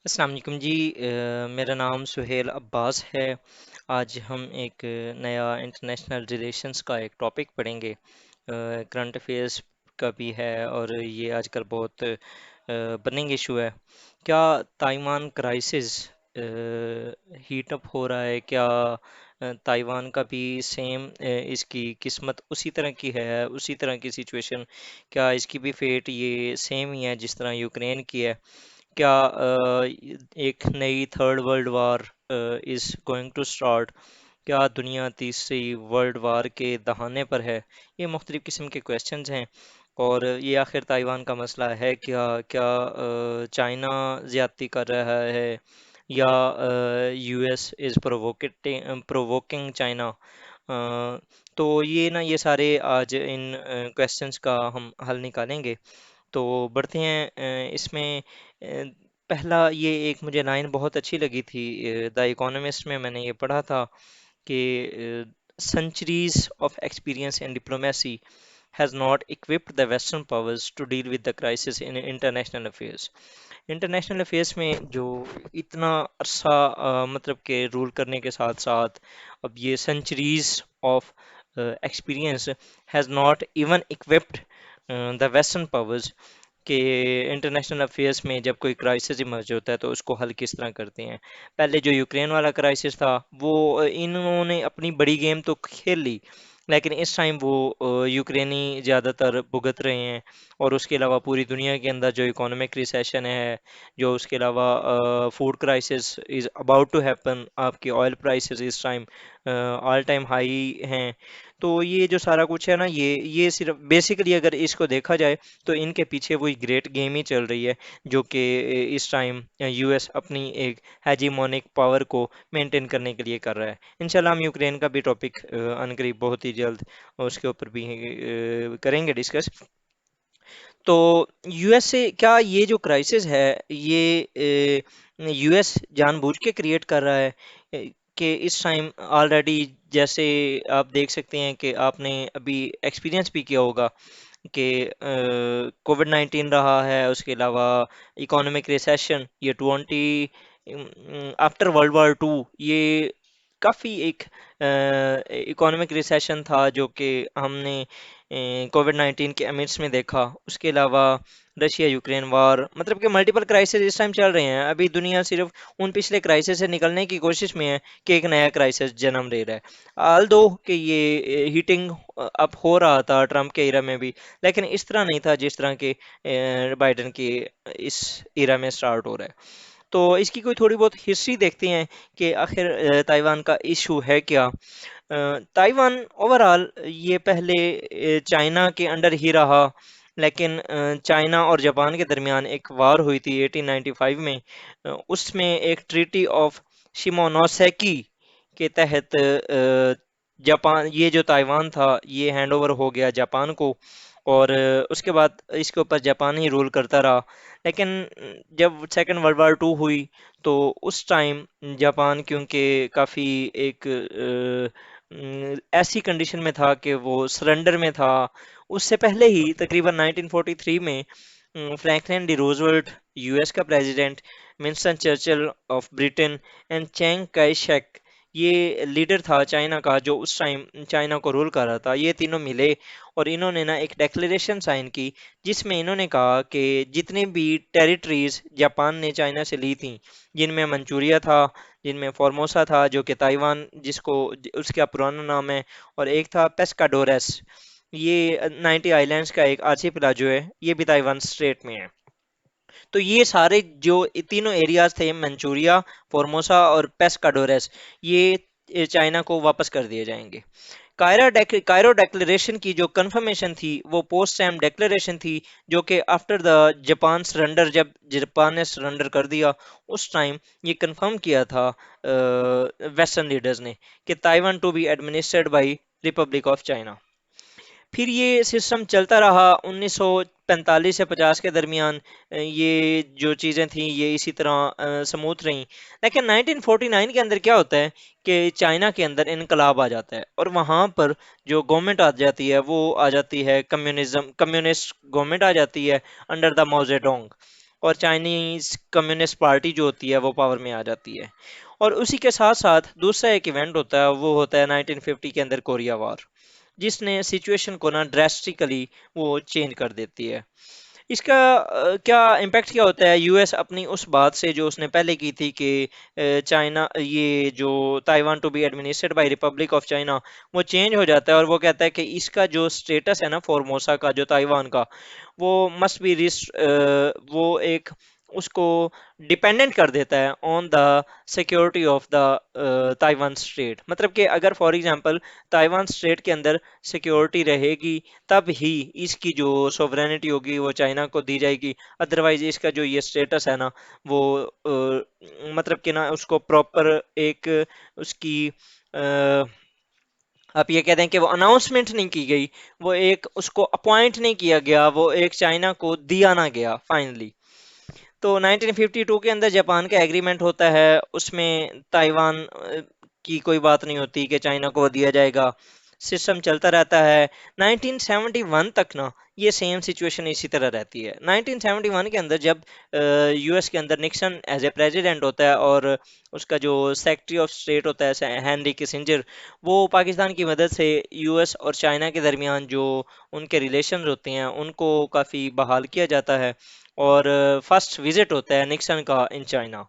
السلام علیکم جی، میرا نام سہیل عباس ہے۔ آج ہم ایک نیا انٹرنیشنل ریلیشنز کا ایک ٹاپک پڑھیں گے۔ کرنٹ افیئرس کا بھی ہے اور یہ آج کل بہت برننگ ایشو ہے۔ کیا تائیوان کرائسس ہیٹ اپ ہو رہا ہے؟ کیا تائیوان کا بھی سیم اس کی قسمت اسی طرح کی ہے، اسی طرح کی سچویشن؟ کیا اس کی بھی فیٹ یہ سیم ہی ہے جس طرح یوکرین کی ہے؟ کیا ایک نئی third world war is going to start? کیا دنیا تیسری ورلڈ وار کے دہانے پر ہے؟ یہ مختلف قسم کے کویشچنز ہیں۔ اور یہ آخر تائیوان کا مسئلہ ہے کیا؟ کیا چائنا زیادتی کر رہا ہے یا U S is provoking China? تو یہ سارے آج ان کویشچنز کا ہم حل نکالیں گے۔ تو بڑھتے ہیں اس میں۔ اہ، پہلا یہ ایک مجھے لائن بہت اچھی لگی تھی، دا اکانومسٹ میں نے یہ پڑھا تھا کہ centuries of experience in diplomacy has not equipped the western powers to deal with the crisis in international affairs۔ International affairs میں جو اتنا عرصہ مطلب کہ رول کرنے کے ساتھ ساتھ اب یہ centuries of experience has not even equipped the western powers, کہ انٹرنیشنل افیئرس میں جب کوئی کرائسس ایمرج ہوتا ہے تو اس کو حل کس طرح کرتے ہیں۔ پہلے جو یوکرین والا کرائسس تھا وہ انہوں نے اپنی بڑی گیم تو کھیل لی، لیکن اس ٹائم وہ یوکرینی زیادہ تر بھگت رہے ہیں۔ اور اس کے علاوہ پوری دنیا کے اندر جو اکانومک ریسیشن ہے، جو اس کے علاوہ food crisis is about to happen, آپ کی آئل پرائسز اس ٹائم آل ٹائم ہائی ہیں۔ تو یہ جو سارا کچھ ہے نا، یہ صرف بیسیکلی اگر اس کو دیکھا جائے تو ان کے پیچھے وہی گریٹ گیم ہی چل رہی ہے جو کہ اس ٹائم یو ایس اپنی ایک ہیجیمونک پاور کو مینٹین کرنے کے لیے کر رہا ہے۔ انشاءاللہ ہم یوکرین کا بھی ٹاپک ان قریب بہت ہی جلد اس کے اوپر بھی کریں گے ڈسکس۔ تو یو ایس سے کیا یہ جو کرائسس ہے یہ یو ایس جان بوجھ کے کریٹ کر رہا ہے؟ کہ اس ٹائم آلریڈی جیسے آپ دیکھ سکتے ہیں کہ آپ نے ابھی ایکسپیرینس بھی کیا ہوگا کہ کووڈ 19 رہا ہے، اس کے علاوہ اکانومک ریسیشن یہ 20 آفٹر ورلڈ وار ٹو، یہ کافی ایک اکانومک ریسیشن تھا جو کہ ہم نے کووڈ 19 کے امidst میں دیکھا۔ اس کے علاوہ رشیا یوکرین وار، مطلب کہ ملٹیپل کرائسس اس ٹائم چل رہے ہیں۔ ابھی دنیا صرف ان پچھلے کرائسس سے نکلنے کی کوشش میں ہے کہ ایک نیا کرائسس جنم لے رہا ہے۔ آل دو کہ یہ ہیٹنگ اپ ہو رہا تھا ٹرمپ کے ایرا میں بھی، لیکن اس طرح نہیں تھا جس طرح کے بائیڈن کے اس ایرا میں سٹارٹ ہو رہا ہے۔ تو اس کی کوئی تھوڑی بہت ہسٹری دیکھتے ہیں کہ آخر تائیوان کا ایشو ہے کیا۔ تائیوان اوورال یہ پہلے چائنا کے انڈر ہی رہا، لیکن چائنا اور جاپان کے درمیان ایک وار ہوئی تھی 1895 میں۔ اس میں ایک ٹریٹی آف شیمونوسیکی کے تحت جاپان، یہ جو تائیوان تھا یہ ہینڈ اوور ہو گیا جاپان کو، اور اس کے بعد اس کے اوپر جاپان ہی رول کرتا رہا۔ لیکن جب سیکنڈ ورلڈ وار ٹو ہوئی تو اس ٹائم جاپان کیونکہ کافی ایک ایسی کنڈیشن میں تھا کہ وہ سرنڈر میں تھا۔ اس سے پہلے ہی تقریباً 1943 میں فرینکلن ڈی روزولٹ یو ایس کا president, Winston Churchill of Britain and Chiang Kai Shek یہ لیڈر تھا چائنا کا جو اس ٹائم چائنا کو رول کر رہا تھا، یہ تینوں ملے اور انہوں نے نا ایک ڈیکلیریشن سائن کی جس میں انہوں نے کہا کہ جتنی بھی ٹیریٹریز جاپان نے چائنا سے لی تھیں، جن میں منچوریا تھا، جن میں فارموسا تھا جو کہ تائیوان جس کو اس کا پرانا نام ہے، اور ایک تھا پیسکاڈورس، یہ 90 آئیلینڈز کا ایک آرچیپلاجو ہے، یہ بھی تائیوان اسٹریٹ میں ہے۔ تو یہ سارے جو تینوں ایریاز تھے، منچوریا، فارموسا اور پیسکاڈورس، یہ چائنا کو واپس کر دیے جائیں گے۔ کائرو ڈیکلیریشن کی جو کنفرمیشن تھی وہ پوسٹ سیم ڈیکلیریشن تھی جو کہ آفٹر دا جاپان سرنڈر، جب جاپان نے سرنڈر کر دیا اس ٹائم یہ کنفرم کیا تھا ویسٹرن لیڈرز نے کہ Taiwan to be administered by Republic of China. پھر یہ سسٹم چلتا رہا 1945 سے 50 کے درمیان، یہ جو چیزیں تھیں یہ اسی طرح سموتھ رہیں۔ لیکن 1949 کے اندر کیا ہوتا ہے کہ چائنا کے اندر انقلاب آ جاتا ہے اور وہاں پر جو گورنمنٹ آ جاتی ہے وہ آ جاتی ہے کمیونسٹ گورنمنٹ آ جاتی ہے انڈر دا ماؤ زیڈونگ۔ اور چائنیز کمیونسٹ پارٹی جو ہوتی ہے وہ پاور میں آ جاتی ہے۔ اور اسی کے ساتھ ساتھ دوسرا ایک ایونٹ ہوتا ہے، وہ ہوتا ہے 1950 کے اندر کوریا وار، جس نے سچویشن کو نا ڈریسٹیکلی وہ چینج کر دیتی ہے۔ اس کا کیا امپیکٹ کیا ہوتا ہے؟ یو ایس اپنی اس بات سے جو اس نے پہلے کی تھی کہ چائنا، یہ جو Taiwan to be administered by Republic of China, وہ چینج ہو جاتا ہے، اور وہ کہتا ہے کہ اس کا جو اسٹیٹس ہے نا فورموسا کا، جو تائیوان کا، وہ مسٹ بی وہ ایک اس کو ڈیپینڈنٹ کر دیتا ہے on the security of the Taiwan state. مطلب کہ اگر فار ایگزامپل تائیوان اسٹیٹ کے اندر سیکورٹی رہے گی، تب ہی اس کی جو سوورینٹی ہوگی وہ چائنا کو دی جائے گی، ادروائز اس کا جو یہ اسٹیٹس ہے نا وہ مطلب کہ نا اس کو پراپر ایک اس کی آپ یہ کہہ دیں کہ وہ اناؤنسمنٹ نہیں کی گئی، وہ ایک اس کو اپوائنٹ نہیں کیا گیا، وہ ایک چائنا کو دیا نہ گیا فائنلی۔ تو 1952 کے اندر جاپان کا ایگریمنٹ ہوتا ہے، اس میں تائیوان کی کوئی بات نہیں ہوتی کہ چائنا کو وہ دیا جائے گا، سسٹم چلتا رہتا ہے۔ 1971 تک نا یہ سیم سچویشن اسی طرح رہتی ہے۔ 1971 کے اندر جب یو ایس کے اندر نکسن ایز اے پریزیڈنٹ ہوتا ہے، اور اس کا جو سیکٹری آف اسٹیٹ ہوتا ہے ہینری کسنجر، وہ پاکستان کی مدد سے یو ایس اور چائنا کے درمیان جو ان کے ریلیشنز ہوتے ہیں ان کو کافی بحال کیا جاتا ہے، اور فرسٹ وزٹ ہوتا ہے نکسن کا ان چائنا۔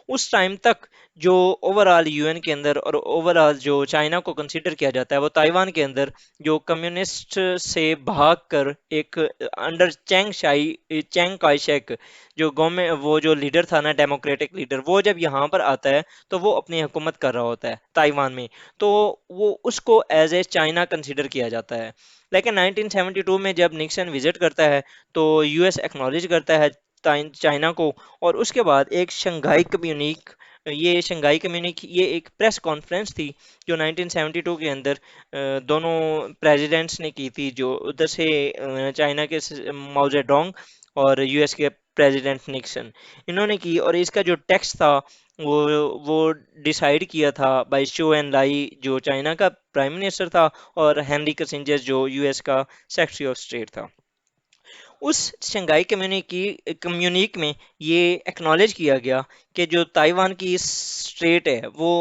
اس ٹائم تک جو اوور آل یو این کے اندر اور اوور آل جو چائنا کو کنسیڈر کیا جاتا ہے، وہ تائیوان کے اندر جو کمیونسٹ سے بھاگ کر ایک انڈر چینگ کائی شیک، جو گورنمنٹ، وہ جو لیڈر تھا نا ڈیموکریٹک لیڈر، وہ جب یہاں پر آتا ہے تو وہ اپنی حکومت کر رہا ہوتا ہے تائیوان میں، تو وہ اس کو ایز اے چائنا کنسیڈر کیا جاتا ہے۔ لیکن 1972 میں جب نکسن وزٹ کرتا ہے تو یو ایس ایکنالج کرتا ہے چائنا کو، اور اس کے بعد ایک شنگھائی کمیونیک، یہ شنگھائی کمیونیک یہ ایک پریس کانفرنس تھی جو 1972 کے اندر دونوں پریزیڈنٹس نے کی تھی، جو ادھر سے چائنا کے ماؤ زے ڈونگ اور یو ایس کے پریزیڈنٹ نکسن، انہوں نے کی، اور اس کا جو ٹیکسٹ تھا وہ وہ ڈیسائیڈ کیا تھا بائی چو این لائی جو چائنا کا پرائم منسٹر تھا، اور ہینری کسنجر جو یو ایس کا سیکٹری آف اسٹیٹ تھا۔ اس شنگھائی کمیونیک میں یہ ایکنالج کیا گیا کہ جو تائیوان کی اسٹیٹ ہے وہ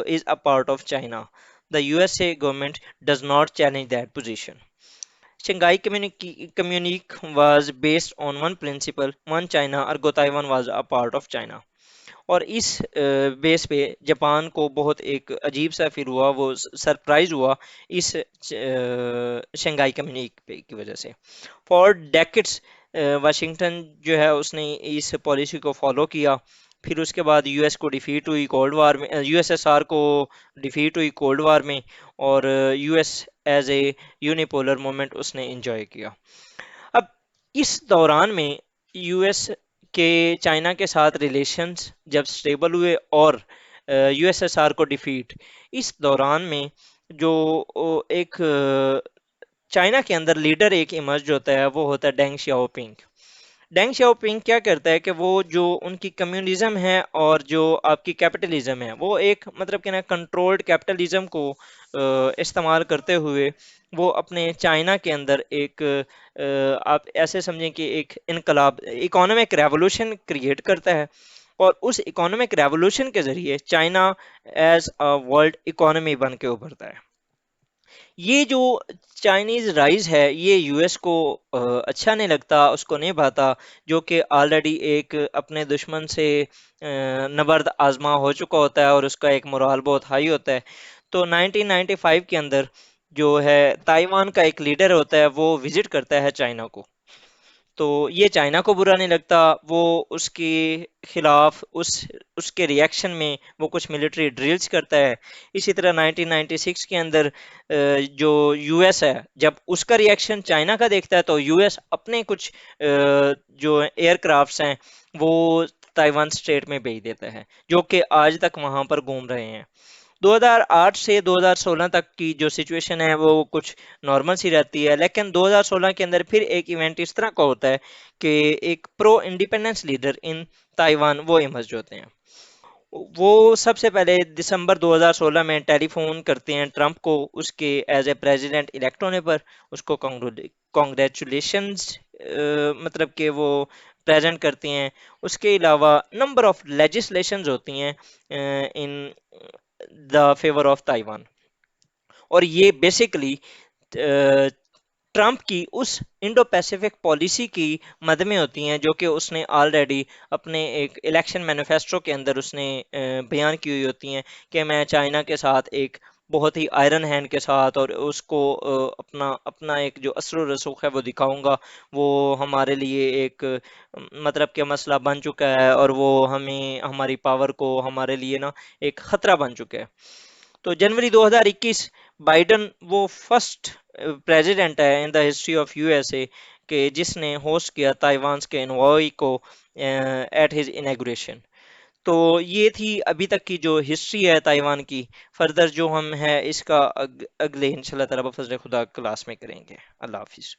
is a part of China, the U S A government does not challenge that position. Shanghai communique was based on one principle, one China, ergo Taiwan was a part of China. اور اس بیس پہ Japan کو بہت ایک عجیب سا فیل ہوا، وہ سرپرائز ہوا اس شنگھائی کمیونیک پہ کی وجہ سے۔ فور ڈیکٹس واشنگٹن جو ہے اس نے اس پالیسی کو فالو کیا، پھر اس کے بعد یو ایس کو ڈیفیٹ ہوئی کولڈ وار میں، یو ایس ایس آر کو ڈیفیٹ ہوئی کولڈ وار میں، اور U S as a unipolar moment اس نے انجوائے کیا۔ اب اس دوران میں یو ایس کے چائنا کے ساتھ ریلیشنز جب سٹیبل ہوئے، اور یو ایس ایس آر کو ڈیفیٹ، اس دوران میں جو ایک چائنا کے اندر لیڈر ایک ایمرج ہوتا ہے، وہ ہوتا ہے ڈینگ شیاؤ پنگ۔ ڈینگ شیاؤ پنگ کیا کرتا ہے کہ وہ جو ان کی کمیونزم ہے اور جو آپ کی کیپٹلزم ہے، وہ ایک مطلب کہ نا کنٹرولڈ کیپٹلزم کو استعمال کرتے ہوئے وہ اپنے چائنا کے اندر ایک آپ ایسے سمجھیں کہ ایک انقلاب، اکانومک ریولوشن کریٹ کرتا ہے، اور اس اکانومک ریولوشن کے ذریعے China as a world economy بن کے ابھرتا ہے۔ یہ جو چائنیز رائز ہے یہ یو ایس کو اچھا نہیں لگتا، اس کو نہیں بھاتا، جو کہ آلریڈی ایک اپنے دشمن سے نبرد آزما ہو چکا ہوتا ہے، اور اس کا ایک مورال بہت ہائی ہوتا ہے۔ تو 1995 کے اندر جو ہے تائیوان کا ایک لیڈر ہوتا ہے، وہ وزٹ کرتا ہے چائنا کو، تو یہ چائنا کو برا نہیں لگتا، وہ اس کے خلاف اس کے ریئیکشن میں وہ کچھ ملٹری ڈرلز کرتا ہے۔ اسی طرح 1996 کے اندر جو یو ایس ہے، جب اس کا ریئیکشن چائنا کا دیکھتا ہے، تو یو ایس اپنے کچھ جو ایئر کرافٹس ہیں وہ تائیوان اسٹیٹ میں بھیج دیتا ہے، جو کہ آج تک وہاں پر گھوم رہے ہیں۔ 2008 سے 2016 تک کی جو سچویشن ہے وہ کچھ نارمل سی رہتی ہے، لیکن 2016 کے اندر پھر ایک ایونٹ اس طرح کا ہوتا ہے کہ ایک پرو انڈیپینڈنس لیڈر ان تائیوان وہ ایمرج ہوتے ہیں۔ وہ سب سے پہلے دسمبر 2016 میں ٹیلی فون کرتے ہیں ٹرمپ کو اس کے ایز اے پریزیڈنٹ الیکٹ ہونے پر، اس کو کانگریچولیشنز، مطلب کہ وہ پریزنٹ کرتے ہیں. اس کے علاوہ نمبر آف لیجسلیشنز ہوتی ہیں ان دا فیور آف تائیوان. اور یہ بیسیکلی ٹرمپ کی اس انڈو پیسیفک پالیسی کی مد میں ہوتی ہیں جو کہ اس نے آلریڈی اپنے ایک الیکشن مینیفیسٹو کے اندر اس نے بیان کی ہوئی ہوتی ہیں کہ میں چائنا کے ساتھ ایک بہت ہی آئرن ہینڈ کے ساتھ اور اس کو اپنا اپنا ایک جو اثر و رسوخ ہے وہ دکھاؤں گا. وہ ہمارے لیے ایک مطلب کہ مسئلہ بن چکا ہے اور وہ ہمیں ہماری پاور کو ہمارے لیے نا ایک خطرہ بن چکا ہے. تو جنوری 2021 بائیڈن وہ فرسٹ پریزیڈنٹ ہے in the history of U S A کہ جس نے ہوسٹ کیا تائیوان کے انوائے کو ایٹ ہز انیگوریشن. تو یہ تھی ابھی تک کی جو ہسٹری ہے تائیوان کی. فردر جو ہم ہے اس کا اگلے انشاءاللہ تعالی بفضل خدا کلاس میں کریں گے. اللہ حافظ.